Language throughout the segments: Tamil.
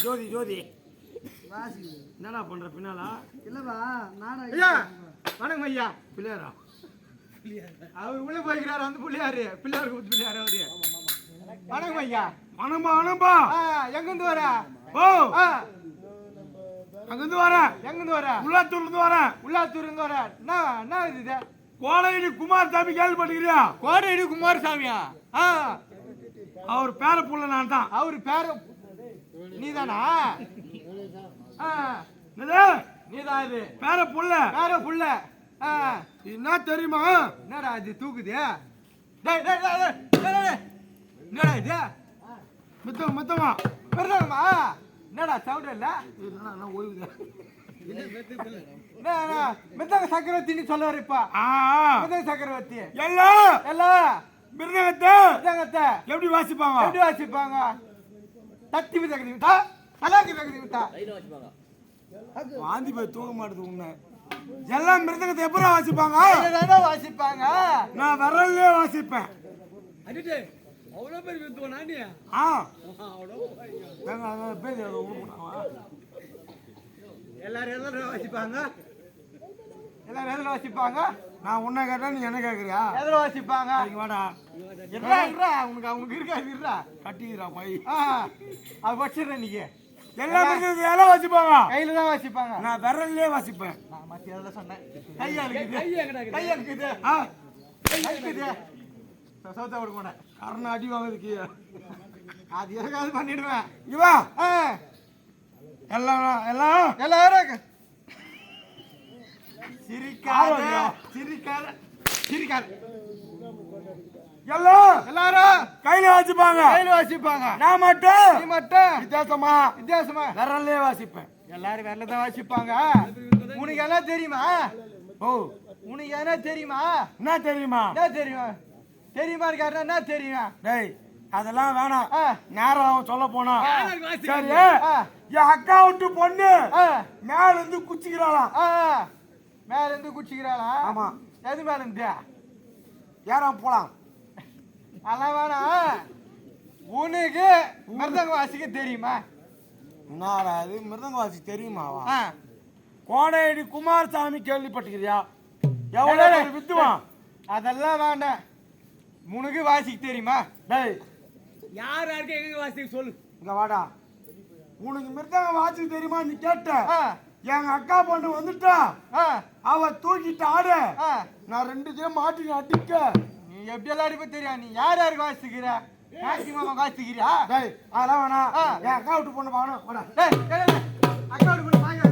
ஜோதி ஜோதி என்னடா பண்ற பின்னாலா? இல்லவா நானா? ஐயா வணக்கம் ஐயா. பிள்ளையாரா? அவர் உள்ள போய்க்கிறாரு அந்த பிள்ளையாரு. பிள்ளையாரு கூப்பிட்டு பிள்ளையாரு அவரு. வணக்கம் ஐயா. வணம்பா வணம்பா. எங்கிருந்து வர? ஓ அங்கிருந்து வர. எங்கிருந்து வர? உள்ளாத்தூர்ல இருந்து வர. உள்ளாத்தூர்ல இருந்து வர. என்ன இது? கோடையடி குமாரசாமி கேள்விப்பட்டிருக்கிறியா? கோடையடி குமாரசாமியா? அவர் பேர புள்ள நான் தான். அவரு பேர நீதானா? நீதான் இது பேர புள்ள. பேர புள்ள. என்ன தெரியுமா? என்னடா இது தூக்குது? என்னடா இது? மித்தம் மித்தமா பெருதாங்கம்மா. என்னடா சவுண்ட் இல்ல? என்ன ஓய்வுதா? மித்தங்க சக்கரவர்த்தின்னு சொல்லுவாரு இப்ப. மித்தங்க சக்கரவர்த்தி எல்லாம் எல்லாம் மிருதங்கத்தை எப்படி வாசிப்பாங்க? எப்படி வாசிப்பாங்க? தத்தி மிதக்கதி விட்டா சலாக்கி மிதக்கதி விட்டா வாந்தி போய் தூங்க மாட்டேது உன்ன. எல்லாம் மிருதங்கத்தை எப்படி வாசிப்பாங்க? வாசிப்பாங்க. நான் விரல்லே வாசிப்பேன். அவ்வளோ பேர் வித்துவனா நீ? எல்லாரும் எதில் வாசிப்பாங்க? எல்லாரும் எதில் வாசிப்பாங்க? நான் உன்னை கேட்டா நீ என்ன கேட்குறியா? எதில் வாசிப்பாங்க? வாடா உனக்கு அவங்களுக்கு இருக்காது இருடா கட்டிக்கிறா போய். அது வச்சிடுறேன் நீங்க. எல்லாம் வாசிப்பாங்க. கையில தான் வாசிப்பாங்க. நான் விரல்லே வாசிப்பேன். நான் மத்திய அதில் சொன்னேன். கையா இருக்குது. கையா இருக்குது. இருக்குது. சௌத்தா கொடுக்க மாட்டேன். கரண அடி வாங்குறதுக்கு அது எதுக்காவது பண்ணிடுவேன். இவா எல்லாம் எல்லாம் எல்லாரும் சிரிக்காத சிரிக்காத சிரிக்காத எல்லாரும் கையில வாசிப்பாங்க. கையில வாசிப்பாங்க. நான் மட்டும் நீ மட்டும் வித்தியாசமா விரல்லே வாசிப்பேன். எல்லாரும் விரல தான் வாசிப்பாங்க. உனக்கு எல்லாம் தெரியுமா? ஓ உனக்கு என்ன தெரியுமா? என்ன தெரியுமா? என்ன தெரியுமா? தெரியுமா இருக்காரு? என்ன தெரியும்? டேய் அதெல்லாம் வேணாம். நேரம் சொல்ல போனா சரி. என் அக்கா விட்டு பொண்ணு மேல இருந்து குச்சிக்கிறாளா? மேல இருந்து குச்சிக்கிறாளா? ஆமா. எது மேல இருந்து? ஏறாம் போலாம். அதெல்லாம் வேணாம். உனக்கு மிருதங்க வாசிக்க தெரியுமா? என்னடா அது மிருதங்க வாசிக்க தெரியுமாவா? கோடையடி குமாரசாமி கேள்விப்பட்டிருக்கிறியா? எவ்வளவு வித்துவான்? அதெல்லாம் வேண்டாம். உனக்கு வாசிக்க தெரியுமா? டேய் யார் யாருக்கு எங்க வாசிக்க சொல்லு. இங்க வாடா. உனக்கு மிருதங்க வாசிக்க தெரியுமா நீ கேட்ட? எங்க அக்கா பொண்ணு வந்துட்டா அவ தூக்கிட்டு ஆடு. நான் 2 ஜே மாட்டி அடிக்க. நீ எப்படி எல்லாம் அடிப்ப தெரியா? நீ யார் யாருக்கு வாசிக்கிற? மாமா வாசிக்கிறியா? டேய் அதெல்லாம் வேணாம். என் அக்கா விட்டு பொண்ணு வாங்கணும். வாடா. டேய் அக்கா விட்டு பொண்ணு வாங்க.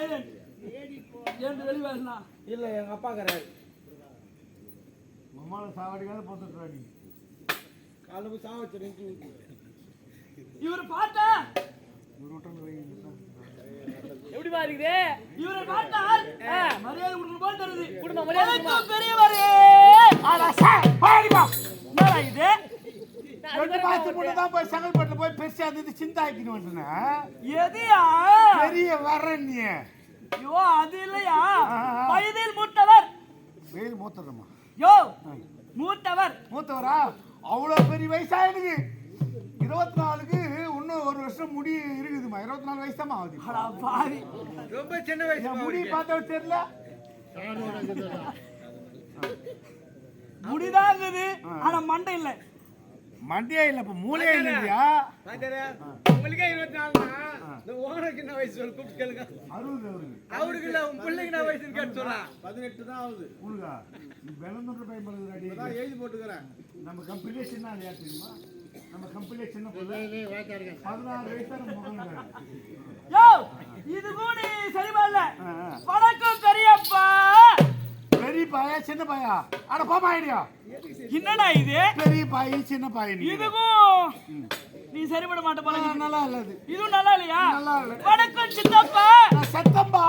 போகிறேன் என்று வெளிவாருனா இல்ல எங்க அப்பா கராரு மம்மால சாவடிக்காத போட்டுறாடி காலுக்கு சாவ வச்சிருக்கீங்க இவர் பார்த்தா எப்படி பாருக்குது இவரை பார்த்தால் மரியாதை கொடுக்கணும் போல் தருது குடும்ப மரியாதை பெரியவரே பாடிமா என்னடா இது ரெண்டு மாசத்துக்கு முன்ன தான் போய் செங்கல்பட்டுல போய் பெருசா இருந்தது சிந்தா ஆக்கிட்டு வந்துட்டேன் எதியா பெரிய வரேன் நீ ஐயோ அது இல்லையா வயதில் மூத்தவர் வெயில் மூத்ததம்மா யோ மூத்தவர் மூத்தவரா அவ்வளவு பெரிய வயசா எனக்கு 24க்கு இன்னும் ஒரு வருஷம் முடி இருக்குதுமா 24 வயசு தான் ஆகுது அடா பாவி ரொம்ப சின்ன வயசு முடி பார்த்தா தெரியல முடிதாங்குது ஆனா மண்டை இல்ல மண்டியா இல்ல இப்ப மூளையே இல்லையா பாத்தீங்களா உங்களுக்கே 24 இந்த ஓனருக்கு என்ன வயசு சொல்லு கூப்பிட்டு கேளுங்க 60 அவருக்கு இல்ல உன் பிள்ளைக்கு என்ன வயசுன்னு கேட்டு சொல்றா 18 தான் ஆகுது உனக்கா நீ பெலந்தொன்ற பையன் பழகுறாடி அதான் எழுதி போட்டுக்கறேன் நம்ம கம்பெனிஷன் தான் யார் தெரியுமா நம்ம கம்பெனிஷன் 16 வயசு தான் மகன் யோ இது கூட சரிவல்ல வணக்கம் கரியப்பா பெரிய பாயா சின்ன பாயா அட பாமா ஐடியா என்னடா இது பெரிய பாய் சின்ன பாய் நீ இதுக்கும் நீ சரிபட மாட்ட போல நல்லா இல்ல இது இதுவும் நல்லா இல்லையா நல்லா இல்ல வணக்கம் சித்தப்பா சத்தம்பா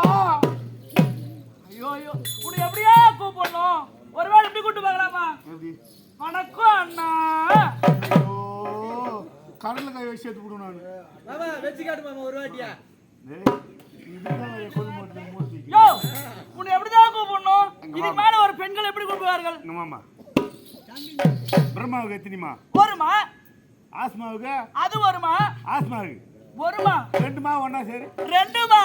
ஐயோ ஐயோ உன்னை எப்படியா கூப்பிடணும் ஒருவேளை இப்படி கூப்பிட்டு பார்க்கலாமா எப்படி வணக்கம் அண்ணா ஐயோ கடல்ல கை வச்சு எடுத்து விடு நான் மாமா வெச்சு காட்டு மாமா ஒரு வாட்டியா டேய் இதுதான் கொண்டு போட்டு மூர்த்திக்கு யோ உன்னை எப்படிதான் கூப்பிடணும் இதுக்கு மேல ஒரு பெண்கள் எப்படி கூப்பிடுவார்கள் மாமா பிரம்மாவுக்கு எத்தனிமா ஒருமா ஆஸ்மாவுக்கு அது வருமா ஆஸ்மாவுக்கு ஒருமா ரெண்டுமா ஒண்ணா சரி ரெண்டுமா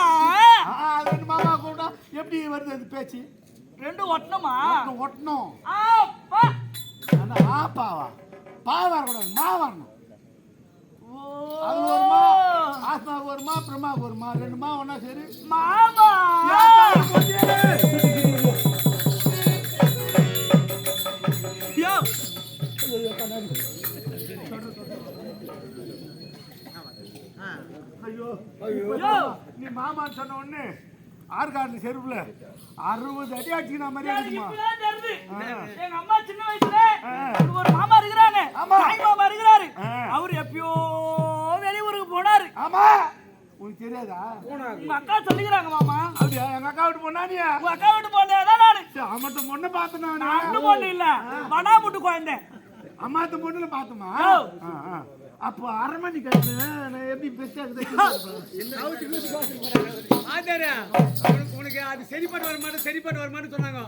ரெண்டு மாமா கூப்பிட்டா எப்படி வருது அது பேச்சு ரெண்டு ஒட்டணுமா ஒட்டணும் ஆப்பா அந்த ஆப்பாவா பா வரக்கூடாது மா வரணும் ஓ அது வருமா ஆஸ்மாவுக்கு வருமா பிரம்மாவுக்கு வருமா ரெண்டுமா ஒண்ணா சரி மாமா யோ ஐயோ யோ நீ மாமான்னு சொன்ன உடனே ஆற்காடு செருப்புல 60 அடி அடிச்சுக்கிற மாதிரி இருக்குமா இப்பதான் தெரியுது. எங்க அம்மா சின்ன வயசுல எனக்கு ஒரு மாமா இருக்கிறாங்க ஆமா. தாய் மாமா இருக்கிறாரு ஆ. அவரு எப்பயோ வெளியூருக்கு போனாரு ஆமா உனக்கு தெரியாதா உங்க அக்கா சொல்லிக்கிறாங்க மாமா அப்படியா எங்க அக்கா விட்டு போனானியா உங்க அக்கா விட்டு போனேதான் நானு அம்மட்ட பொண்ணு பார்த்தேன் நானு அண்ணு பொண்ணு இல்ல வடா முட்டு குழந்தை அம்மாத்த பொண்ணுல பார்த்தோமா ஓ. அப்போ அரை மணி கட்டு நான் எப்படி பெருசா ஆச்சாரியா உனக்கு அது சரிப்பட்டு வர மாட்டேன் சரிப்பட்டு வர மாட்டேன்னு சொன்னாங்க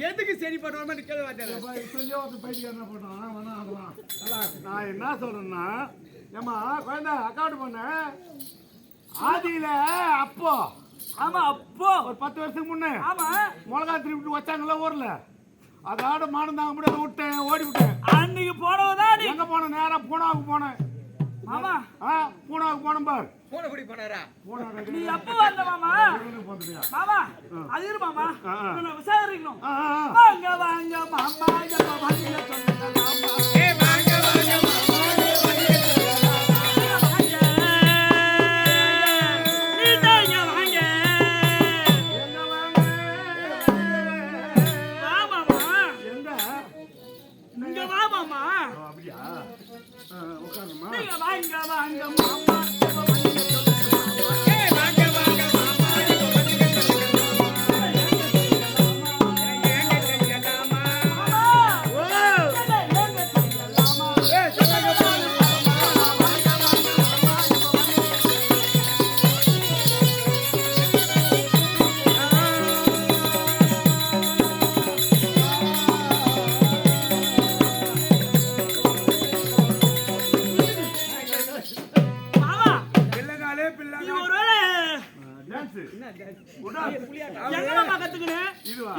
எதுக்கு சரிப்பட்டு வர மாட்டேன் கேள்வி ஆச்சாரியா சொல்லி ஒருத்தர் பைக்கு என்ன பண்றான் வேணா அதெல்லாம் நான் என்ன சொல்றேன்னா ஏமா குழந்தை அக்காவுட்டு போனேன் ஆதியில அப்போ ஆமா அப்போ ஒரு 10 வருஷத்துக்கு முன்னே ஆமா மிளகா திருப்பி வச்சாங்கல்ல ஊர்ல அதோட மானம் தாங்க முடியாது விட்டேன் ஓடி விட்டேன் அன்னைக்கு போனவதான் நீ எங்க போனேன் நேரா பூனாவுக்கு போனேன் மாமா பூனாவுக்கு போனேன் பாரு போன குடி போனாரா நீ எப்ப வந்த மாமா மாமா அது இரு மாமா நான் விசாரிக்கணும் வாங்க வாங்க மாமா எப்ப வந்து சொன்னீங்க ஏ வாங்க வாங்க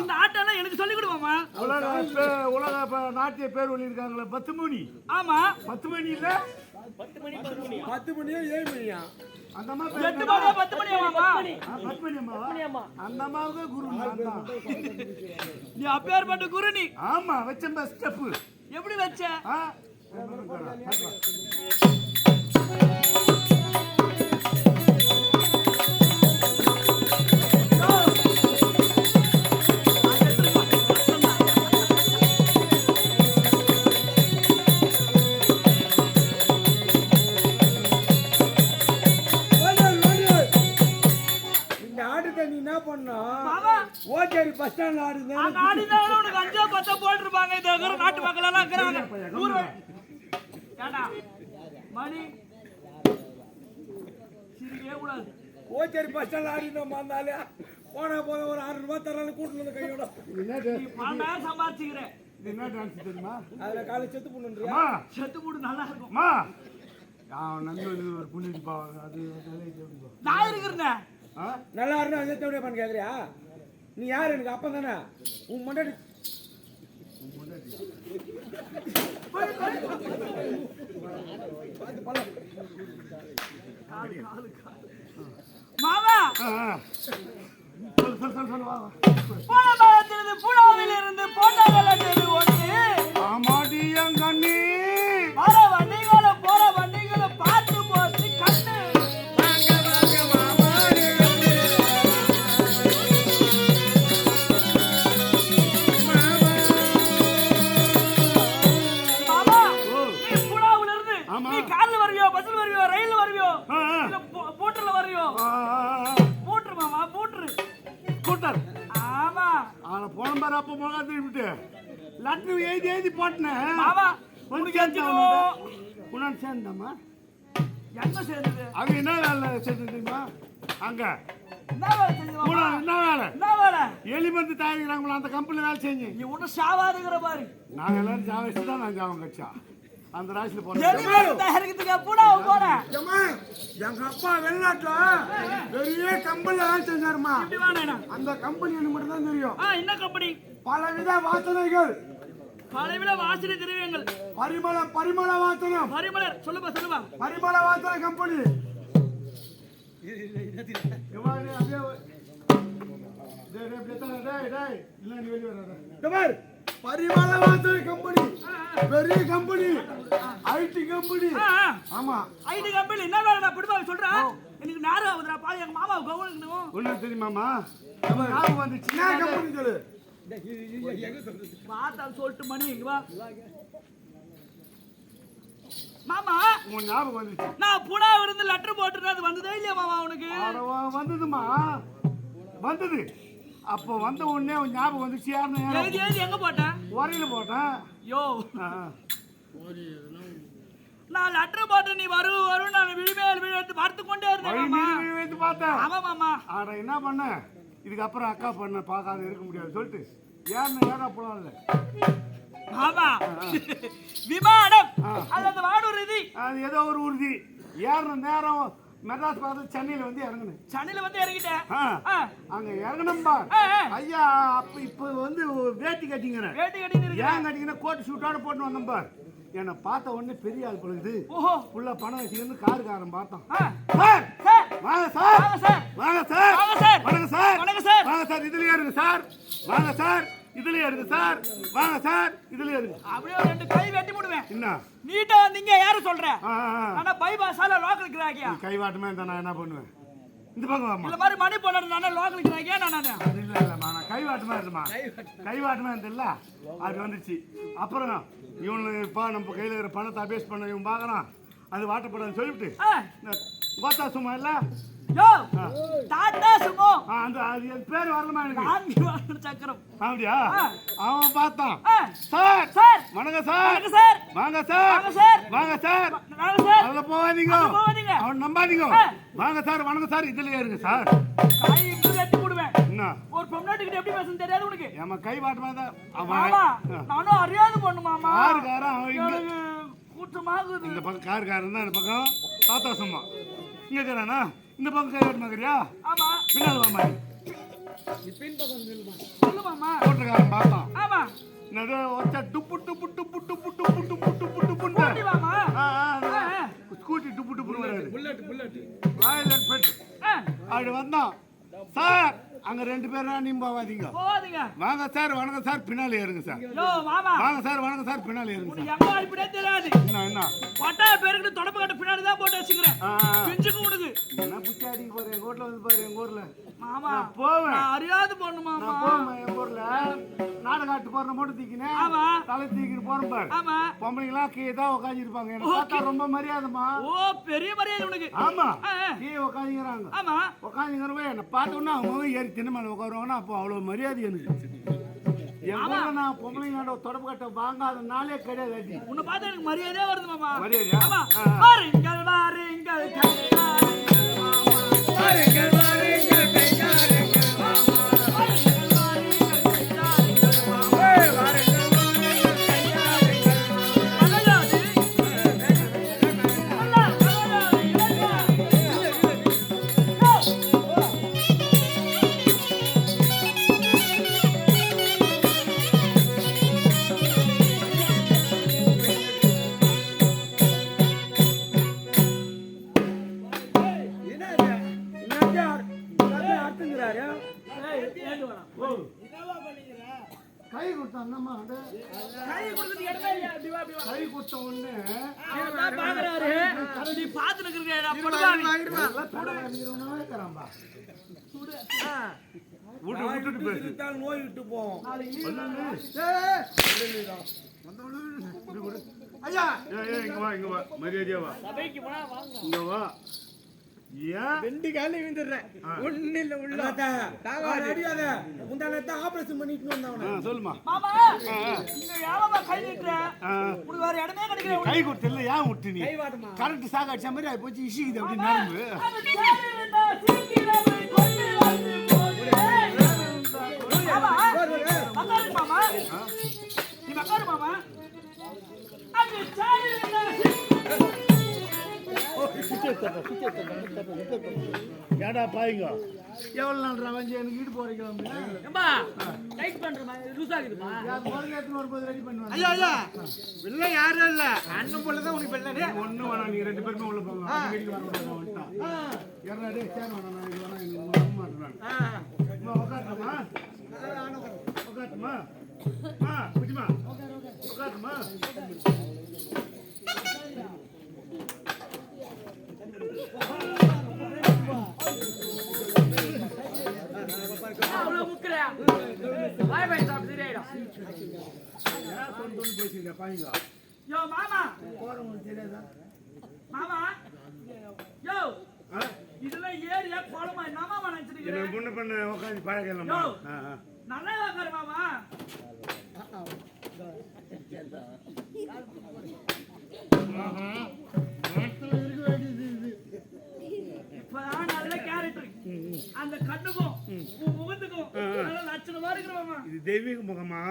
இந்த ஆட்டெல்லாம் எனக்கு சொல்லி கொடுவாமா உலக நாட்டிய பேர் சொல்லியிருக்காங்களே 10 மணி ஆமா 10 மணி இல்ல 10 மணியா 7 மணியா அந்த அம்மா 8 மணியா 10 மணியா மாமா 10 மணியா அந்த அம்மாவுக்கு குரு நான் தான் நீ அப்பேர்பட்ட குரு நீ ஆமா வச்சேன் பஸ் ஸ்டெப் எப்படி வச்ச ஸ்டாண்ட் ஆடுது அங்க ஆடினாலும் உனக்கு 5 10 போட்டுருப்பாங்க. இந்த இருக்கிற நாட்டு மக்கள் எல்லாம் இருக்கிறாங்க. ஊர் ஏண்டா மணி சிரிக்கவே கூடாது. ஓச்சேரி பஸ் ஸ்டாண்ட் ஆடினோம் வந்தாலே போன போத ஒரு 6 ரூபாய் தரான்னு கூட்டிட்டு வந்து கையோட நீ 12,000 சம்பாதிச்சுக்கிறேன். என்ன டான்ஸ் தெரியுமா? அதுல காலை செத்து பண்ணுன்றியா? அம்மா செத்து போடு நல்லா இருக்கும். அம்மா நண்பன் ஒரு புள்ளிட்டு பாவாங்க அது நான் இருக்கிறேன். நல்லா இருந்தா வந்து தேவையா பண்ண கேக்குறியா? நீ யாரு எனக்கு அப்ப தானே உன் முன்னாடி மாமா சொல்லு வா பூனபாலத்திலிருந்து பூனாவிலிருந்து போட்டாங்கலது ஒண்ணு. ஆமாடி என் கண்ணி வர வண்டிகளை போற வண்டிகளை பார்த்து போட்டு கண்ணு. மாமா நீ பூனாவில இருந்து நீ கார்ல வருவியோ பஸ்ல வருவியோ ரயில்ல வருவியோ இல்ல போட்டர்ல வருவியோ? போட்ரு மாமா போட்ரு கூட்டர் ஆமா போன பாரு அப்ப முகா திருப்பிட்டு லட்டு எழுதி போட்டேன் மாமா உனக்கு உன்னான் சேர்ந்தாமா என்ன செய்யுது? அங்க என்ன வேலை சேர்ந்து தெரியுமா? அங்க என்ன வேலை செஞ்சு மாமா? என்ன வேலை? என்ன வேலை? எலி மருந்து தயாரிக்கிறாங்களா அந்த கம்பெனி வேலை செஞ்சு நீ ஒன்னும் சாவாதுங்கிற பாரு. நாங்க எல்லாரும் ஜாவச்சு தான் நான் ஜாவம் கட்சா அந்த ராசியில எலி போறேன். மருந்து தயாரிக்கிறதுக்கு பூனாவை போறேன். எங்க அப்பா வெளிநாட்டுல பெரிய கம்பெனில வேலை செஞ்சாருமா. இப்படி வானேனா அந்த கம்பெனி எனக்கு மட்டும் தான் தெரியும். என்ன கம்பெனி? பலவித வாசனைகள் பலவித வாசனை திரவியங்கள் பரிமள வாசனம் பரிமளர் சொல்லுப்பா சொல்லுப்பா. பரிமள வாசன கம்பெனி பரிமள வாசன கம்பெனி பெரிய கம்பெனி ஐடி கம்பெனி. ஆமா ஐடி கம்பெனி என்ன வேலை பிடிப்பா சொல்றேன். எனக்கு நேரம் ஆகுதுடா பாரு எங்க மாமா கவனிக்கணும். ஒண்ணு தெரியுமாமா ஞாபகம் வந்துச்சு. என்ன கம்பெனி சொல்லு பார்த்தா சொல்லிட்டு மணி இங்க வா மாமா. உன் ஞாபகம் வந்துச்சு. நான் புனாவில இருந்து லெட்டர் போட்டுறேன். அது வந்ததே இல்லையா மாமா உனக்கு? வந்ததுமா வந்தது. அப்போ வந்த உடனே உன் ஞாபகம் வந்துச்சு. எழுதி எழுதி எங்க போட்டேன்? உரையில போட்டேன். யோ நான் லெட்டர் போட்டு நீ வரும் நான் விழிமேல் விழுத்து பார்த்து கொண்டே இருந்தேன். வைத்து பார்த்தேன். ஆமா மாமா. ஆனா என்ன பண்ண இதுக்கப்புறம் அக்கா பண்ண பார்க்காத இருக்க முடியாது சொல்லிட்டு ஏன்னா போலாம் இல்ல மாமா விமானம் அல்லது வானூர் இது அது ஏதோ ஒரு உறுதி ஏறின நேரம் மெட்ராஸ் பார்த்து சென்னையில வந்து இறங்குனேன். சென்னையில வந்து இறங்கிட்டேன். அங்க இறங்கணும்பா ஐயா. அப்ப இப்ப வந்து வேட்டி கட்டிங்கிறேன். வேட்டி கட்டிங்க ஏன் கட்டிங்கன்னா கோட் ஷூட்டோட போட்டு வந்தேன் பார். என்னை பார்த்த உடனே பெரிய ஆள் பழகுது. ஓஹோ ஃபுல்லா பணம் வச்சுக்கிட்டு காருக்காரன் பார்த்தான். சார் வாங்க சார் வாங்க சார் வாங்க சார் வணக்கம் சார் வணக்கம் சார் வாங்க சார் இதுலயே இருங்க சார் வாங்க சார் இதுலயே இருங்க சார் வாங்க சார் இதுலயே இருங்க. அப்படியே ரெண்டு கை வெட்டி போடுவேன். என்ன நீட்டா வந்தீங்க யாரு சொல்ற? ஆனா பைபாஸால லோக்கல் கிராக்கியா கை வாட்டமே இருந்தா நான் என்ன பண்ணுவேன்? இந்த பக்கம் வாமா. இல்ல மாதிரி மணி போடுறது நானே லோக்கல் கிராக்கியா நானே. இல்ல இல்லம்மா நான் கை வாட்டமா இருந்தமா கை வாட்டமா இருந்தல்ல அது வந்துச்சு. அப்புறம் இவனுப்பா நம்ம கையில இருக்கிற பணத்தை அபேஸ் பண்ண இவன் பார்க்கறான். அது வாட்டப்படாதுன்னு சொல்லிவிட்டு கோத்தா சும்மா இல்ல யோ டாடா சுமோ அந்த அது பேர் வரலமா எனக்கு. ஆண்டி சக்கரம் அப்படியா? அவன் பார்த்தான். சார் சார் வணக்கம் சார் வணக்கம் சார் வாங்க சார் வாங்க சார் வாங்க சார் வாங்க சார் அதுல போகாதீங்க அவன் நம்பாதீங்க. வாங்க சார் வணக்கம் சார் இதுலயே இருங்க சார். கை இப்படி வெட்டி போடுவேன். என்ன ஒரு பொண்ணாட்டிக்கிட்ட எப்படி பேசணும் தெரியாது உனக்கு? ஏமா கை வாட்டமா தான் மாமா நானும் அறியாது பொண்ணு மாமா. காருக்காரன் அவன் இங்க கூட்டமாகுது. இந்த பக்கம் காருக்காரன் தான் இந்த பக்கம் தாத்தா சும்மா இங்க இருக்கிறானா இந்த பக்கம் கை வாட்டமா இருக்கிறியா? ஆமா பின்னால் வாமா சொல்லு மாமா. கோட்டக்காரன் பார்த்தான். ஆமா என்னது ஒச்சா டுப்பு டுப்பு டுப்பு டுப்பு டுப்பு டுப்பு டுப்பு டுப்புன்னு போடி மாமா. ஸ்கூட்டி டுப்பு டுப்புன்னு வராது. புல்லட் ராயல் என்ஃபீல்ட் அப்படி வந்தான். சார் அங்க ரெண்டு பேரும் நீங்க போவாதீங்க. போவாதீங்க. வாங்க சார் வணக்கம் சார் பின்னாலே இருங்க சார். யோ மாமா வாங்க சார் வணக்கம் சார் பின்னாலே இருங்க உனக்கு சார். எங்க அடிப்படே தெரியாது. என்ன பட்டா பேருக்கு தொடப்பு கட்ட பின்னாடி தான் போட்டு வச்சுக்கிறேன். பிஞ்சுக்கு உனக்கு என்ன புச்சி அடிக்க போற எங்க ஊர்ல வந்து பாரு. எங்க ஊர்ல மாமா போவேன். நான் அறியாது பொண்ணு மாமா. நான் போவேன் எங்க ஊர்ல நாடகாட்டு போற மட்டும் தீக்கினேன். ஆமா தலை தீக்கிட்டு போறேன் பாரு. ஆமா பொம்பளைங்களா கீழே தான் உட்காந்துருப்பாங்க. எனக்கு பார்த்தா ரொம்ப மரியாதைமா. ஓ பெரிய மரியாதை உனக்கு. ஆமா கீழே உட்காந்துக்கிறாங்க. ஆமா உட்காந்துக்கிறவே என்ன பார்த்தோன்னா அவங்க ஏறி திண்ணை மேல உட்காருவாங்கன்னா அப்போ அவ்வளவு மரியாதை எனக்கு. என் கூட நான் பொம்பளைங்களோட தொடர்பு கட்ட வாங்காத நாளே கிடையாது. அடி உன்னை பார்த்தா எனக்கு மரியாதையே வருது மாமா. மரியாதையா? ஆமா. வாருங்கள் வாருங்கள் கையாருங்கள் மாமா. வாருங்கள் வாருங்கள் கையாருங்கள் மாமா. வாருங்கள் வாருங்கள் கையாருங்கள் மாமா. வாருங்கள் வாருங்கள் கையாருங்கள் மாமா. அழகாது. நல்லா, அழகாது, இளங்கா. கை கொடுத்த அண்ணம்மா கை கொடுக்குறது இடமே இல்லையா? அப்படி வா, அப்படி வா. கை கொடுத்த உடனே அவர் தான் பாக்குறாரு. நீ பார்த்துட்டு இருக்கிற படுவாவி. இருக்கிறான்பா. விட்டுட்டு பேசு. நோய் விட்டு போவோம். ஐயா இங்க வா, இங்க வா, மரியாதையா வா, சபைக்கு போனா வாங்க. இங்க வா. ஏன் ரெண்டு காலையும் விழுந்துடுறேன். ஒண்ணு இல்ல உள்ள அடியாத முந்தானத்தை ஆபரேஷன் பண்ணிட்டு வந்தவன. சொல்லுமா. மாமா இந்த யாவமா கை நீட்டுற உனக்கு வேற இடமே கிடைக்கல. கை கொடுத்து இல்ல ஏன் விட்டு நீ கை வாட்டுமா. கரண்ட் சாக அடிச்ச மாதிரி ஆயி போச்சு. இசிக்குது அப்படி நரம்பு. அது சேருடா சீக்கிரமே கொண்டு வந்து போடு. மாமா மக்காரு மாமா. நீ மக்காரு மாமா. அது சேருடா ஏடா பாய்ங்க எவ்வளவு நாள் ரவஞ்சி எனக்கு ஈடு போறீங்க. ஏம்பா டைட் பண்ற மாதிரி லூஸ் ஆகுதுமா. வரும்போது ரெடி பண்ணுவாங்க. ஐயா ஐயா வெள்ள யாரும் இல்ல அண்ணன் போல தான் உனக்கு வெள்ளனே. ஒண்ணு வேணாம், நீங்க ரெண்டு பேருமே உள்ள போங்க. அடிக்கடி வரக்கூடாது. ஏன்னா டேய் சேர் வேணாம், நான் இது வேணாம், எனக்கு வர மாட்டேன். உட்காருமா உட்காருமா குட்டிமா உட்காருமா. அவ்வளவு முக்கலையா? பாய் பாய் சாப்பிட்டு சரியாயிடும். பேசுங்க பாய்ங்க. யோ மாமா போறவங்களுக்கு தெரியாதா? மாமா யோ இதெல்லாம் ஏரியா குளமா என்னமா நினைச்சிட்டு என்ன பொண்ணு பண்ண உட்காந்து பழகலாமா? யோ நல்லா உட்காரு மாமா. இப்பதான் நல்ல கேரக்டர். அந்த கண்ணுக்கும் முகத்துக்கும் நல்ல லட்சணமா இருக்கிற மாமா. இது தெய்வீக முகமா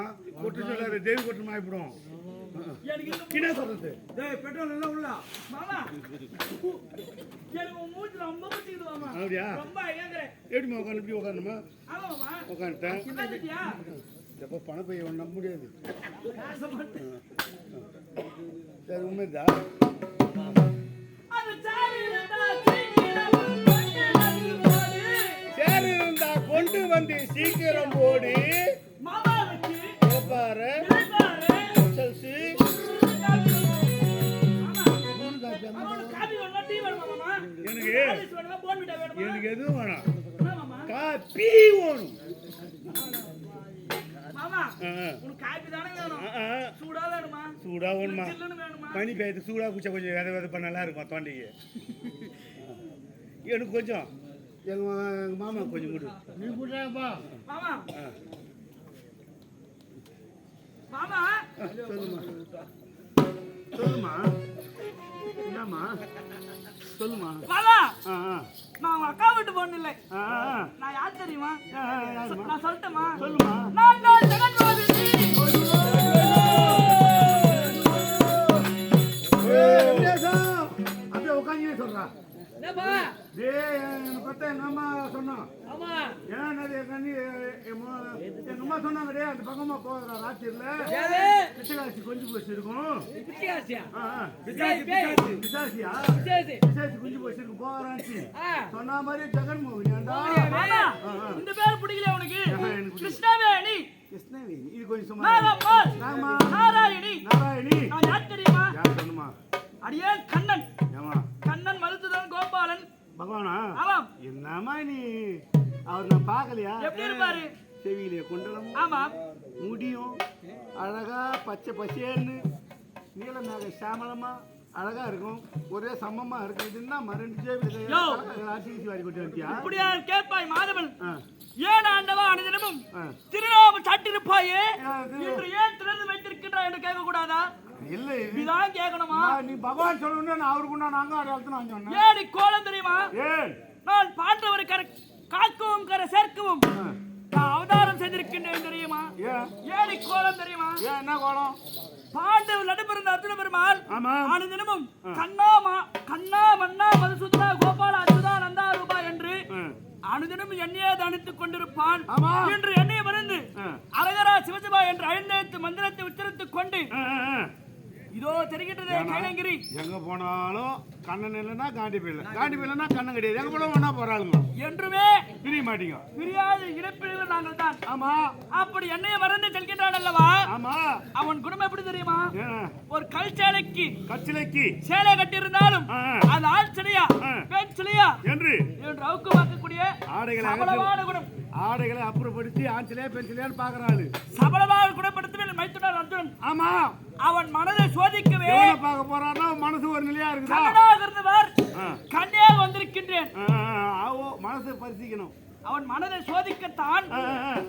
கொட்டு சொல்லாத தெய்வ கொட்டு ஆயிப்படும். எனக்கு இந்த என்ன சொல்றது? டேய் பெட்ரோல் எல்லாம் உள்ள. மாமா எனக்கு உன் மூஞ்சி ரொம்ப பிடிச்சிக்குது மாமா. அப்படியா? ரொம்ப கேக்குறேன். எப்படிமா உட்காந்து இப்படி உட்காந்துமா? ஆமா மாமா. உட்காந்துட்டேன். உட்காந்துட்டியா? எப்போ பணம் பைய நம்ப முடியாது. ஆசைப்பட்டு. சரி உண்மைதா? அது சாரி இருந்தா சீக்கிரம் கொண்டு வந்து போடு. சரி இருந்தா கொண்டு வந்து சீக்கிரம் போடு. மாமா வச்சு பாரு இளைப்பாரு. செல்சி மாமா ஒரு காபி வேணுமா டீ வேணுமா மாமா? எனக்கு ஹார்லிக்ஸ் வேணுமா போன்விட்டா வேணுமா? எனக்கு எதுவும் வேணாம். என்ன மாமா? காப்பி வேணும். மாமா உனக்கு காபி தானே வேணும். சூடா வேணுமா? சூடா வேணுமா? சில்லுன்னு வேணுமா? பனி பெய்யுது, சூடா குச்சா கொஞ்சம் வித வித பண்ண நல்லா இருக்கும் தொண்டைக்கு. எனக்கு கொஞ்சம் எங்க மாமா கொஞ்சம் கொடு. நீ கொடுறாப்பா. மாமா மாமா சொல்லுமா சொல்லுமா என்னம்மா சொல்லுமா. மாமா ஆ ஆ நான் உங்க அக்கா வீட்டு பொண்ணு இல்லை. ஆ நான் யார் தெரியுமா? யாருமா? நான் சொல்லட்டுமா? சொல்லுமா. நான் தான் ஜெகன்மோகினி. அப்படியே உட்காந்து சொல்றா. என்னப்பா? டேய் எனக்கு பார்த்தா எங்க அம்மா சொன்னோம். ஆமா. ஏன் கண்ணி எங்க அம்மா சொன்னாங்க டே அந்த பக்கமா போகிறா ராத்திரில யாரு? பிச்சைக்காசி குஞ்சு போச்சு இருக்கும். பிச்சைக்காசியா? பிசாசியா சரி. பிசாசி குஞ்சு போச்சு இருக்கும் போகிறாச்சு சொன்ன மாதிரி ஜெகன்மோகனியாண்டா. மாமா இந்த பேர் பிடிக்கல உனக்கு? கிருஷ்ணவேணி. கிருஷ்ணவேணி இது கொஞ்சம் சும்மா. நாகம்மாள். நாகம்மா. நாராயணி. நாராயணி. நான் யார் தெரியுமா? யார் சொன்னமா? அடியே கண்ணன். ஏமா கண்ணன் மருத்துவன் கோபாலன். பகவானா? ஆமாம். என்னம்மா நீ அவர் நான் பார்க்கலையா? எப்படி இருப்பாரு? செவியிலே குண்டலம், ஆமா முடியும் அழகா பச்சை பசேன்னு நீலமாக சாமலமா அழகா இருக்கும், ஒரே சமமா இருக்கு. இதுன்னா மறுபடியும் அரிசி வாரி கொண்டு வந்துட்டியா? அப்படியா கேட்பாய் மாதவன்? ஏன் ஆண்டவா அனுதினமும் திருநாமம் சாட்டிருப்பாயே, இன்று ஏன் திறந்து வைத்திருக்கின்றாய் என்று கேட்க கூடாதா? இல்ல இதுதான் கேட்கணுமா? நீ பகவான் சொல்லணும், அவருக்கு நாங்க அடையாளத்தை நான் சொன்னேன். ஏன் நீ கோலம் தெரியுமா? ஏன் நான் பாண்டவரை காக்கவும் கரை சேர்க்கவும் நான் அவதாரம் செய்திருக்கின்றேன் தெரியுமா? ஏன் நீ கோலம் தெரியுமா? ஏன் என்ன கோலம்? பாண்டவர் நடுப்பிருந்த அர்ஜுன பெருமாள் ஆனந்தினமும் கண்ணா மன்னா மதுசூதனா கோபால அச்சுதா நந்தா ரூபா என்று அனுதினம் எண்ணெயை தனித்துக் கொண்டிருப்பான். என்று எண்ணெயை மறந்து அரகரா சிவசிவா என்று 5 மந்திரத்தை உச்சரித்துக் கொண்டு இதோ தெரிகின்றதே கைலங்கிரி. எங்க போனாலும் கண்ணன் இல்லைன்னா காண்டி போயிடல, காண்டி போயிடலன்னா கண்ணன் கிடையாது. எங்க போனா ஒன்னா போறாளுங்க, என்றுமே பிரிய மாட்டீங்க. பிரியாத இணைப்பில் நாங்கள் தான். ஆமா, அப்படி என்னைய மறந்து செல்கின்றான் அல்லவா? ஆமா. அவன் குடும்பம் எப்படி தெரியுமா? ஒரு கல் சேலைக்கு சேலை கட்டி இருந்தாலும் அது ஆள் சிலையா பெண் சிலையா என்று அவுக்கு பார்க்கக்கூடிய சபலமான குணம். ஆடைகளை அப்புறப்படுத்தி ஆண் சிலையா பெண் சிலையான்னு பாக்குறாள். சபலமாக குணப்படுத்துவேன் மைத்துனர் அர்ஜுனன். ஆமா, அவன் மனதை சோதிக்கவே பார்க்க போறான்னா மனசு ஒரு நிலையா இருக்குதா? கண்ணியாக வந்திருக்கின்றேன். மனசை பரிசிக்கணும். அவன் மனதை சோதிக்கத்தான்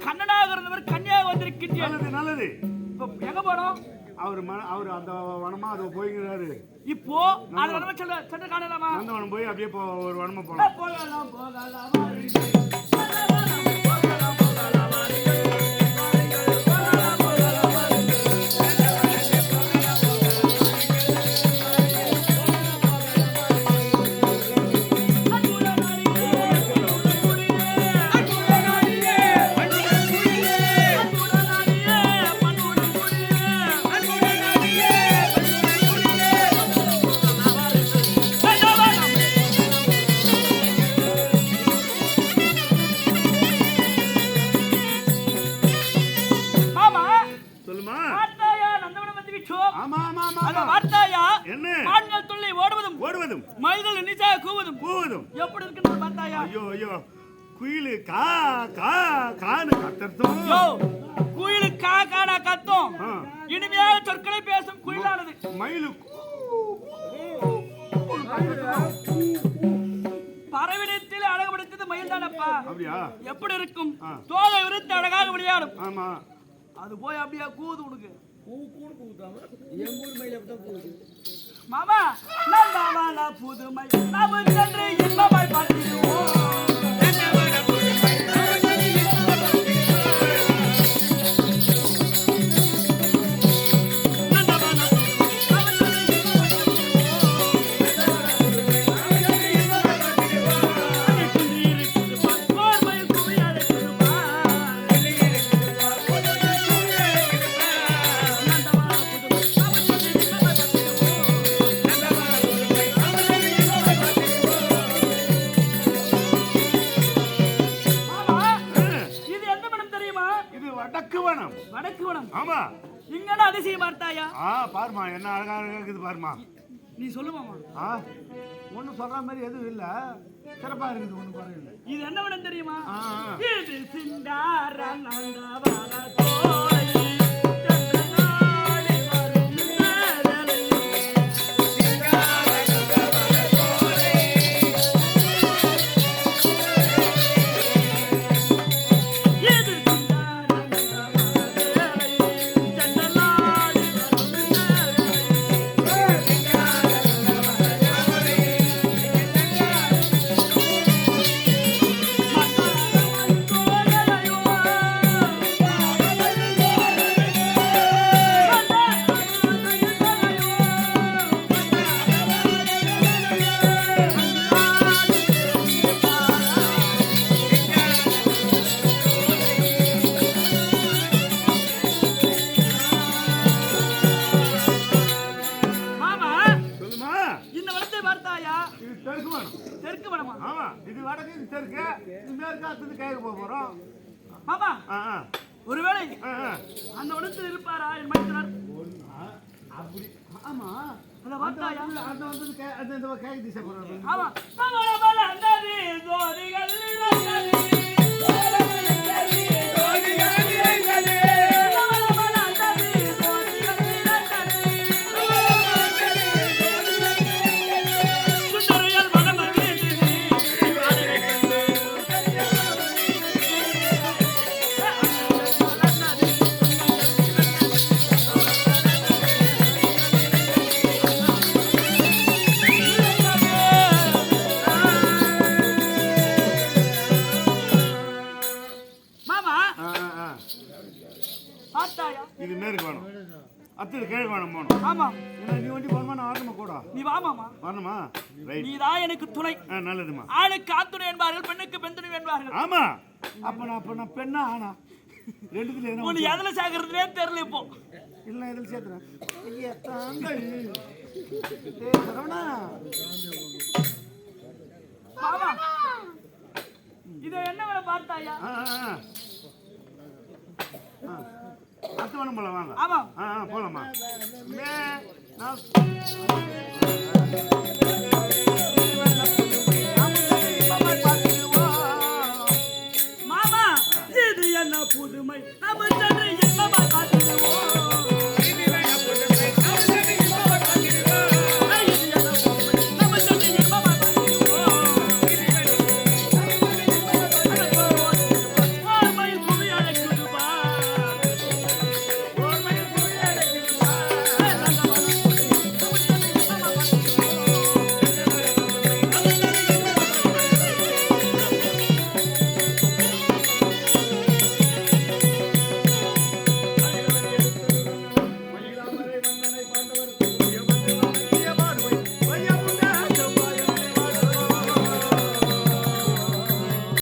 கண்ணனாக இருந்தவர் கண்ணியாக வந்திருக்கின்றேன். நல்லது நல்லது. இப்ப எங்க போனோம்? அவர் அந்த வனமா அது போய்கிறாரு. இப்போ அந்த வனமா சென்று காணலாமா? அந்த வனம் போய் அப்படியே ஒரு வனமா போகலாம். குயிலு கா கா கான்னு கத்தட்டும். குயிலு கா கானா கத்தும். இனிமையாக சொற்களை பேசும் குயிலானது. மயிலு பறவையிடத்தில் அழகுபடுத்தது மயில் தானப்பா. அப்படியா? எப்படி இருக்கும்? தோகை விரித்து அழகாக விளையாடும். ஆமா, அது போய் அப்படியே கூது உனக்கு. மாமா நந்தாவான புதுமை நாம சென்று இன்பமாய் பார்த்திடுவோம். பாருமா என்ன அழகா இருக்குது பாருமா. நீ சொல்லுமாமா. ஒன்னும் சொல்ற மாதிரி எதுவும் இல்ல, சிறப்பா இருக்குது. ஒண்ணு பாருங்க, இது என்ன வேணும் தெரியுமா? இது ஒருவேளை அந்த இடத்தில் இருப்பாரா என் மைத்துனர்? அப்படி ஆமா, அந்த வார்த்தையா அந்த வந்து அந்த கேக் திசை போறாரு. ஆமா பல அந்தரி ஜோதிகள் அத்தனை கேள்வி வேணும் போகணும். ஆமா. ஏன்னா நீ வண்டி போகணுமா நான் வரணுமா கூட? நீ வாமாமா. வரணுமா? ரைட். நீதான் எனக்கு துணை. நல்லதுமா. ஆணுக்கு ஆத்துணை என்பார்கள், பெண்ணுக்கு பெண்துணை என்பார்கள். ஆமா. அப்ப நான் பெண்ணா ஆனா ரெண்டுத்துல என்ன? உன்னை எதுல சேர்க்கறதுனே தெரியல இப்போ. இல்ல எதுல சேர்த்துறேன்? ஐயா தாங்கள். சரவணா. மாமா. இத என்ன வேலை பார்த்தாயா? அத்தவனம் போல வாங்க. ஆமா. போலாமா? மாமா இது என்ன புதுமை? நம்ம